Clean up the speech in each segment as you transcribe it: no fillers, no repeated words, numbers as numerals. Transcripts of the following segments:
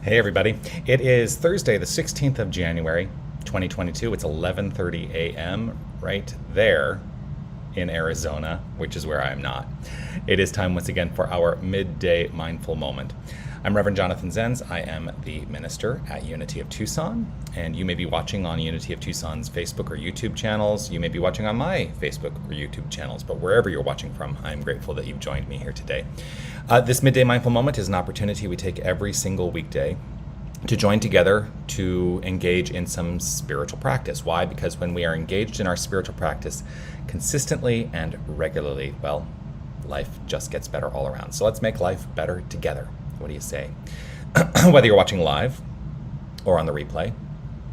Hey everybody. It is Thursday, the 16th of January, 2022. It's 11:30 a.m. right there in Arizona, which is where I am not. It is time once again for our Midday Mindful Moment. I'm Reverend Jonathan Zenz. I am the minister at Unity of Tucson, and you may be watching on Unity of Tucson's Facebook or YouTube channels. You may be watching on my Facebook or YouTube channels, but wherever you're watching from, I'm grateful that you've joined me here today. This Midday Mindful Moment is an opportunity we take every single weekday to join together to engage in some spiritual practice. Why? Because when we are engaged in our spiritual practice consistently and regularly, well, life just gets better all around. So let's make life better together. What do you say? Whether you're watching live or on the replay,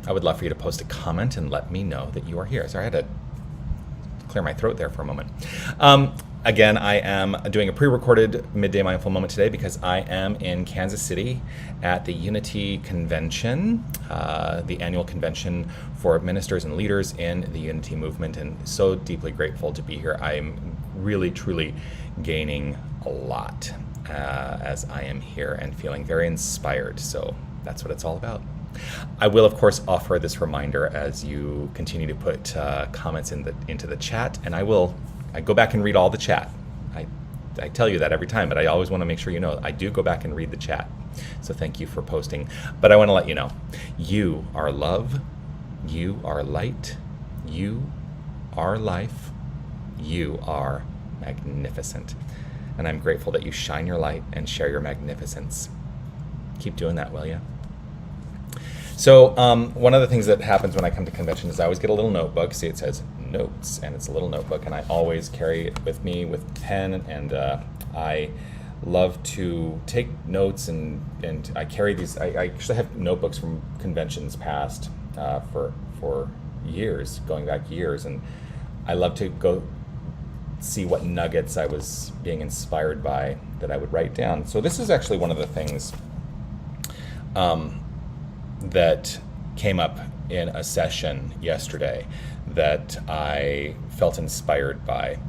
I would love for you to post a comment and let me know that you are here. Sorry, I had to clear my throat there for a moment. Again, I am doing a pre-recorded Midday Mindful Moment today because I am in Kansas City at the Unity Convention, the annual convention for ministers and leaders in the Unity movement, and so deeply grateful to be here. I'm really, truly gaining a lot as I am here and feeling very inspired. So that's what it's all about. I will, of course, offer this reminder as you continue to put comments into the chat, and I go back and read all the chat. I tell you that every time, but I always want to make sure you know I do go back and read the chat. So thank you for posting. But I want to let you know, you are love, you are light, you are life, you are magnificent. And I'm grateful that you shine your light and share your magnificence. Keep doing that, will you? So one of the things that happens when I come to convention is I always get a little notebook. See, it says notes, and it's a little notebook, and I always carry it with me with pen, and I love to take notes, and I carry these. I actually have notebooks from conventions past for years, going back years, and I love to go see what nuggets I was being inspired by that I would write down. So this is actually one of the things that came up in a session yesterday that I felt inspired by.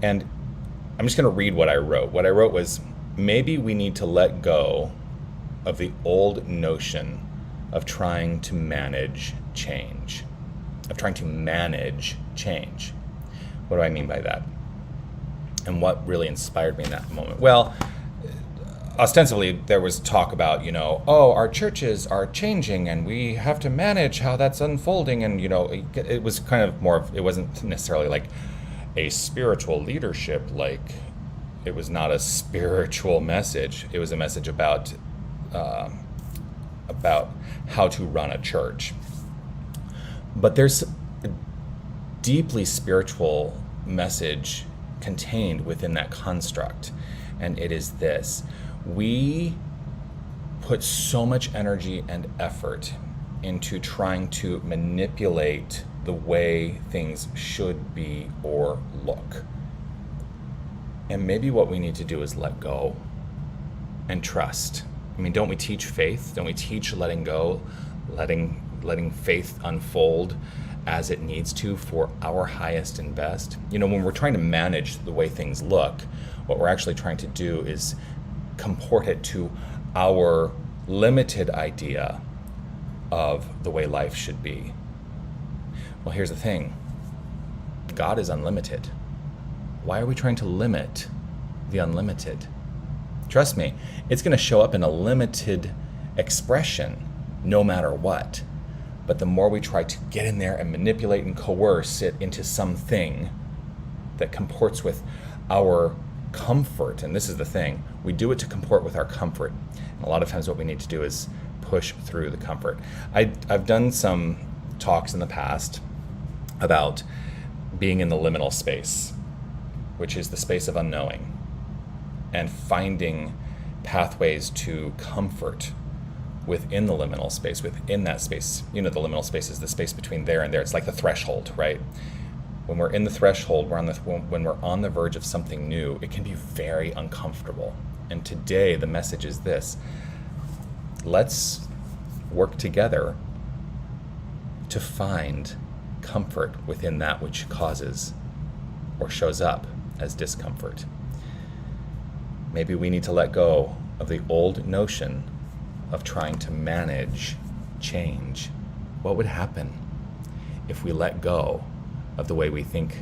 And I'm just going to read what I wrote. What I wrote was, maybe we need to let go of the old notion of trying to manage change. What do I mean by that? And what really inspired me in that moment? Well, ostensibly, there was talk about, our churches are changing and we have to manage how that's unfolding. And, it was kind of more of, it wasn't necessarily like a spiritual leadership, like it was not a spiritual message. It was a message about how to run a church. But there's a deeply spiritual message contained within that construct. And it is this: we put so much energy and effort into trying to manipulate the way things should be or look. And maybe what we need to do is let go and trust. I mean, don't we teach faith? Don't we teach letting go, letting faith unfold as it needs to for our highest and best? When we're trying to manage the way things look, what we're actually trying to do is comport it to our limited idea of the way life should be. Well, here's the thing. God is unlimited. Why are we trying to limit the unlimited? Trust me, it's going to show up in a limited expression no matter what. But the more we try to get in there and manipulate and coerce it into something that comports with our comfort, and this is the thing, we do it to comport with our comfort. And a lot of times what we need to do is push through the comfort. I've done some talks in the past about being in the liminal space, which is the space of unknowing, and finding pathways to comfort within the liminal space, within that space. The liminal space is the space between there and there. It's like the threshold, right? When we're in the threshold, when we're on the verge of something new, it can be very uncomfortable. And today, the message is this: let's work together to find comfort within that which causes or shows up as discomfort. Maybe we need to let go of the old notion of trying to manage change, what would happen if we let go of the way we think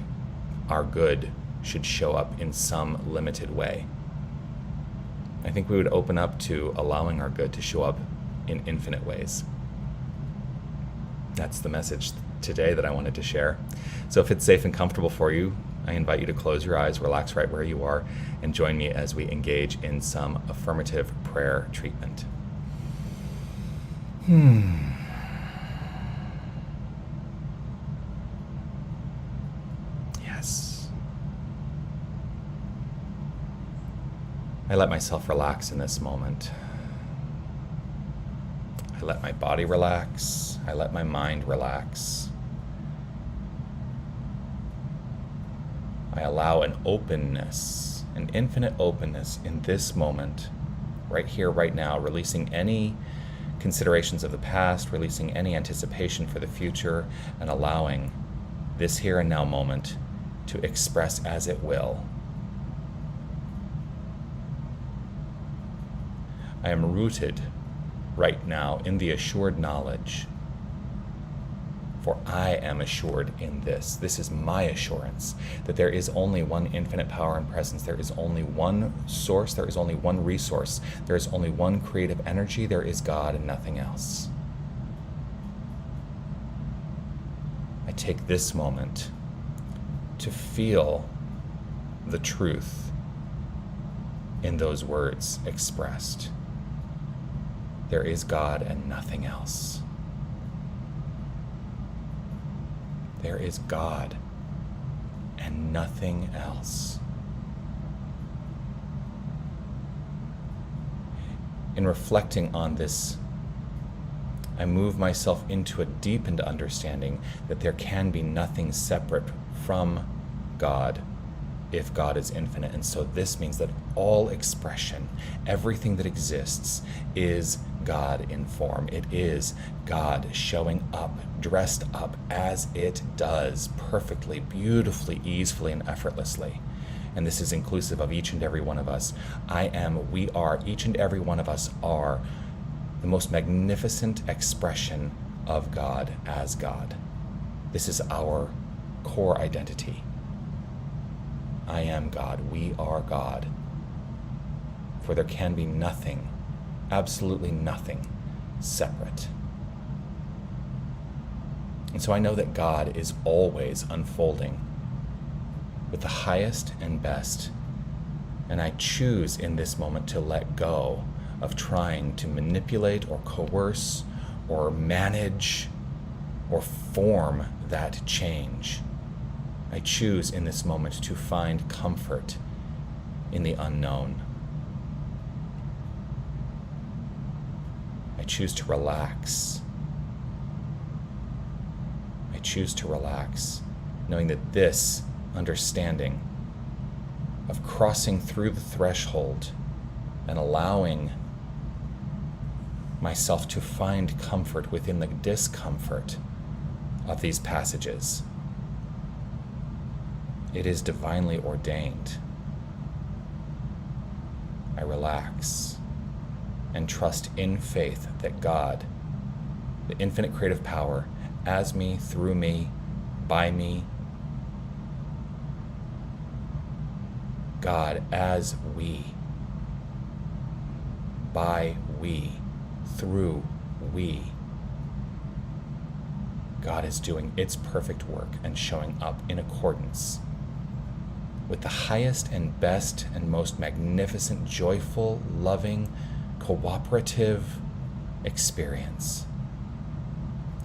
our good should show up in some limited way? I think we would open up to allowing our good to show up in infinite ways. That's the message today that I wanted to share. So if it's safe and comfortable for you, I invite you to close your eyes, relax right where you are, and join me as we engage in some affirmative prayer treatment. Yes. I let myself relax in this moment. I let my body relax. I let my mind relax. I allow an openness, an infinite openness in this moment, right here, right now, releasing any considerations of the past, releasing any anticipation for the future, and allowing this here and now moment to express as it will. I am rooted right now in the assured knowledge, for I am assured in this. This is my assurance that there is only one infinite power and presence. There is only one source. There is only one resource. There is only one creative energy. There is God and nothing else. I take this moment to feel the truth in those words expressed. There is God and nothing else. There is God and nothing else. In reflecting on this, I move myself into a deepened understanding that there can be nothing separate from God if God is infinite. And so this means that all expression, everything that exists, is God in form. It is God showing up, dressed up as it does, perfectly, beautifully, easily, and effortlessly. And this is inclusive of each and every one of us. We are, each and every one of us are the most magnificent expression of God as God. This is our core identity. I am God. We are God. For there can be nothing, absolutely nothing, separate. And so I know that God is always unfolding with the highest and best. And I choose in this moment to let go of trying to manipulate or coerce or manage or form that change. I choose in this moment to find comfort in the unknown. I choose to relax. I choose to relax, knowing that this understanding of crossing through the threshold and allowing myself to find comfort within the discomfort of these passages, it is divinely ordained. I relax and trust in faith that God, the infinite creative power, as me, through me, by me, God as we, by we, through we, God is doing its perfect work and showing up in accordance with the highest and best and most magnificent, joyful, loving, cooperative experience.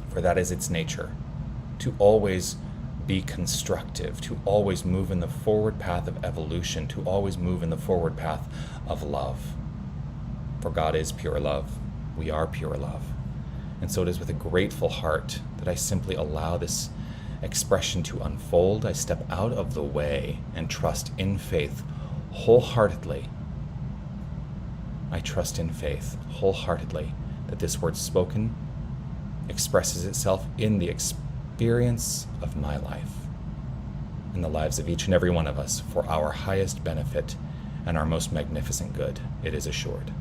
For that is its nature, to always be constructive, to always move in the forward path of evolution, to always move in the forward path of love. For God is pure love. We are pure love. And so it is with a grateful heart that I simply allow this expression to unfold. I step out of the way and trust in faith wholeheartedly. I trust in faith wholeheartedly that this word spoken expresses itself in the experience of my life, in the lives of each and every one of us, for our highest benefit and our most magnificent good. It is assured.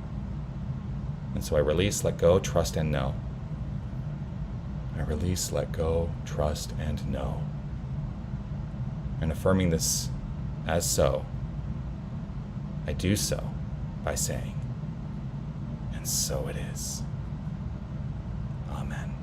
And so I release, let go, trust, and know. I release, let go, trust, and know. And affirming this as so, I do so by saying, and so it is. Amen.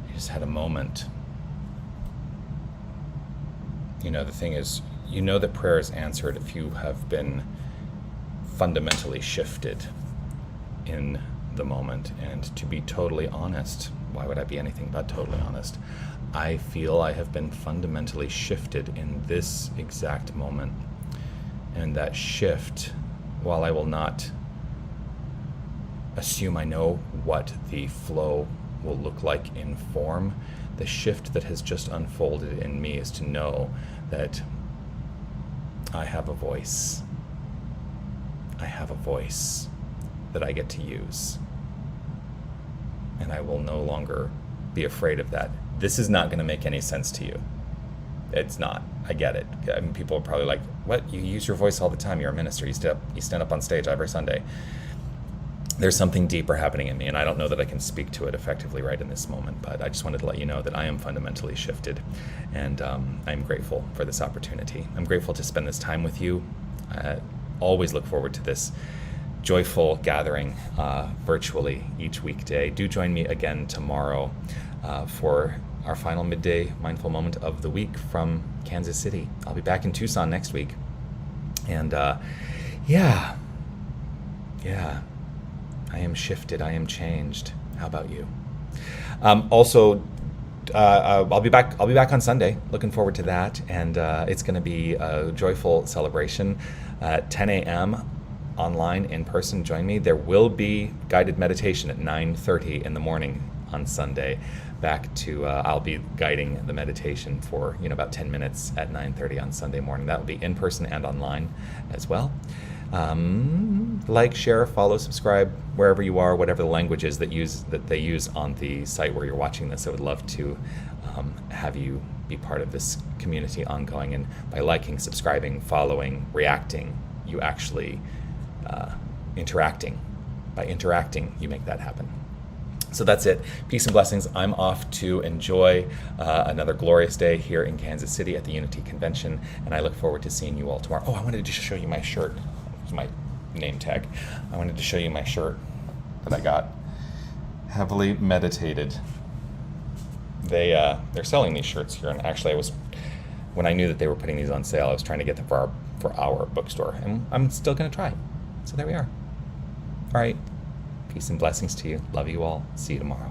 I just had a moment. The thing is, that prayer is answered if you have been fundamentally shifted in the moment. And to be totally honest, why would I be anything but totally honest? I feel I have been fundamentally shifted in this exact moment. And that shift, while I will not assume I know what the flow will look like in form, the shift that has just unfolded in me is to know that I have a voice. I have a voice that I get to use. And I will no longer be afraid of that. This is not going to make any sense to you. It's not. I get it. I mean, people are probably like, what? You use your voice all the time. You're a minister. You stand up on stage every Sunday. There's something deeper happening in me, and I don't know that I can speak to it effectively right in this moment, but I just wanted to let you know that I am fundamentally shifted, and I'm grateful for this opportunity. I'm grateful to spend this time with you. I always look forward to this joyful gathering virtually each weekday. Do join me again tomorrow for our final Midday Mindful Moment of the week from Kansas City. I'll be back in Tucson next week. And yeah, I am shifted. I am changed. How about you? Also, I'll be back on Sunday. Looking forward to that. And it's going to be a joyful celebration at 10 a.m. online, in person. Join me. There will be guided meditation at 9:30 in the morning on Sunday. I'll be guiding the meditation for about 10 minutes at 9:30 on Sunday morning. That will be in person and online as well. Like, share, follow, subscribe wherever you are, whatever the language is that they use on the site where you're watching this. I would love to have you be part of this community ongoing. And by liking, subscribing, following, reacting, you actually interacting. By interacting, you make that happen. So that's it. Peace and blessings. I'm off to enjoy another glorious day here in Kansas City at the Unity Convention, and I look forward to seeing you all tomorrow. Oh, I wanted to show you my shirt. It's my name tag. I wanted to show you my shirt that I got. Heavily Meditated. They're selling these shirts here, and actually when I knew that they were putting these on sale, I was trying to get them for our bookstore, and I'm still going to try. So there we are. All right. Peace and blessings to you. Love you all. See you tomorrow.